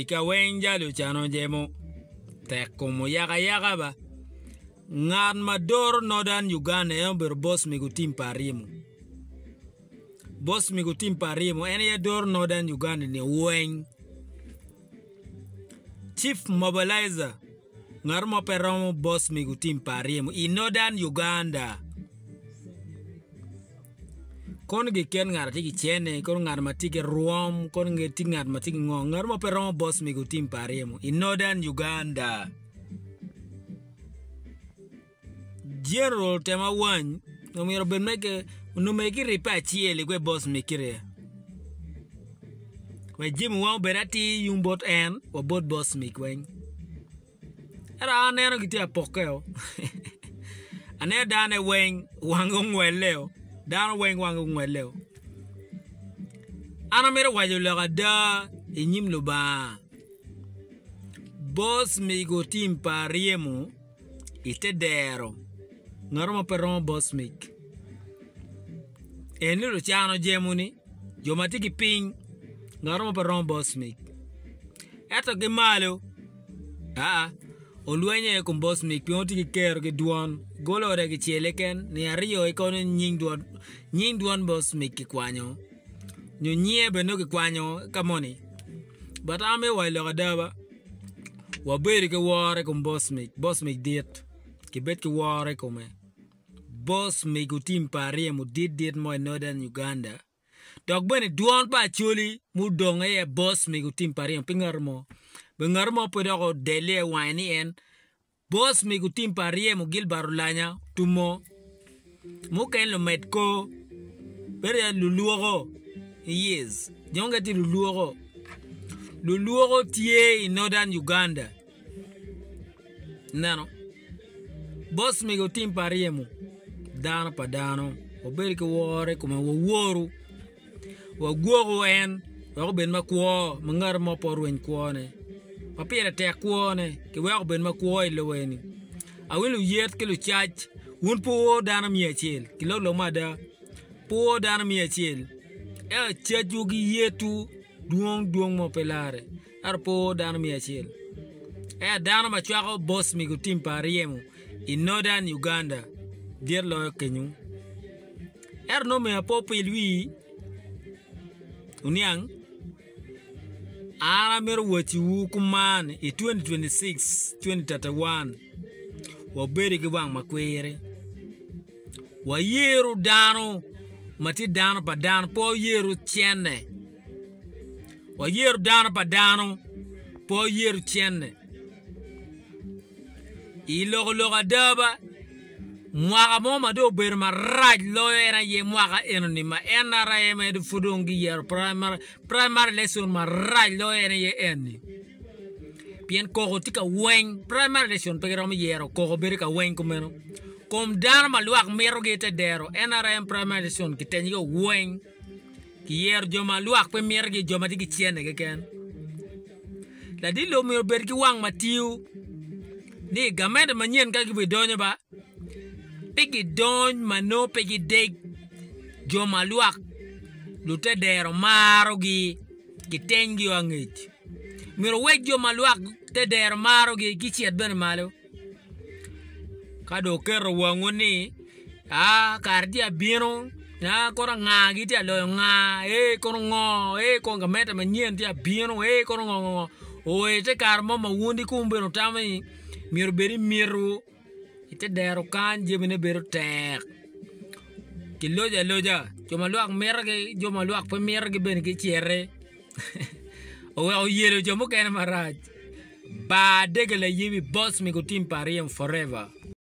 Ika wenja lu chano jemo. Tekomo yaga ba. Ngan mador Northern Uganda yomber boss migutim parimu. Boss migutim parimu. Eni dor Northern Uganda ni weng. Chief Mobilizer. Ngarmo peromo boss migutim parimu. In Northern Uganda. Kon ge ken ngar tiki chene, kon ngar matike ruom, kon ge ti ngar matike ngong. Ngarmo peromo boss migutim parimu. In Northern Uganda. General tema wan, nomiro ben meke, no meki ripa chiele kwe boss mekire. Kwe Jim wan berati yung bot en, wa bot boss mekwen. Era anero giti apokeo. Ane dane weng wangong weleo. Dane weng wangong weleo. Ana mero wajo loga da inyim luba. Boss mego tim pariemu ite dero. Ngaroma peromo boss mik. Eni lo chano jemuni. Jomatiki ping. Ngaroma peromo boss mik. Eto ke malo. Oluenye kum boss mik. Pionti ki kero ki duan. Golo ore ki cheleken. Ni ario ikone nying duan. Nying duan boss mik ki kwanyo. Nyo nye beno ki kwanyo. Kamoni. But ame wailo kadaba. Waberi ke ware kum boss mik. Boss mik dit. Kibet ki ware kume. Boss migutim pariemu did mo in Northern Uganda. Dog bene duan pa chuli mu donga ye boss migutim pariemu pingarmo. Pingarmo pedoko dele wani en. Boss migutim pariemu gil barulanya tumo. Muken lo metko. Pere luluogo. Yes. Jonga ti luluogo. Luluogo tie in Northern Uganda. Nano. Boss migutim pariemu. Dano pa dano, waberi ke wore kuma waworu, wagwogo en, wako ben makwo, mangar mo porwen kwone, papira te kwone, ke wako ben makwo iloweni. Awin lu yet ke lu chach, wun po dano miachel, kilo lomada, po dano miachel, chach yugi yetu, duong mo pelare, po dano miachel. Dano machwako boss migutim pariemu, in Northern Uganda. Dear Lord Kenyu. No me apope lui. Unyang. Ara mero wati wukuman. 2026, 2031. Waberi gewang makwere. Wa yeru dano. Mati dano pa dano. Po yeru chene. Wa yeru dano pa dano. Po yeru chene. Loga daba. Mwaka moma do ber ma raj lo era ye mwaka enoni ma enara ye me do fudongi yer primary lesson ma raj lo era ye eni pien kogo tika weng primary lesson pegero mi yero kogo ber ka weng kumeno kom dar ma luak mero gete dero enara ye primary lesson kitenyi go weng ki yer joma luak pe mer gi joma digi chiene ke ken la di lo mi ber ki wang matiu ni gamed manyen ka gi bidonyo ba Pegi don mano pegi deg joma luak lute dero maro gi tengi wangit miro weg joma luak te dero maro gi chiet ben malo kado kero wangoni kardia bino kora nga gi tia lo nga kono ngo konga meta manyen tia bino kono ngo te karmo ma wundi kumbeno tami miro beri miro ite dero kan jemine bero tek ki loja joma luak merge joma luak pe merge ben ki chere o yelo jomo ken maraj ba degele yibi boss migutim pariem forever.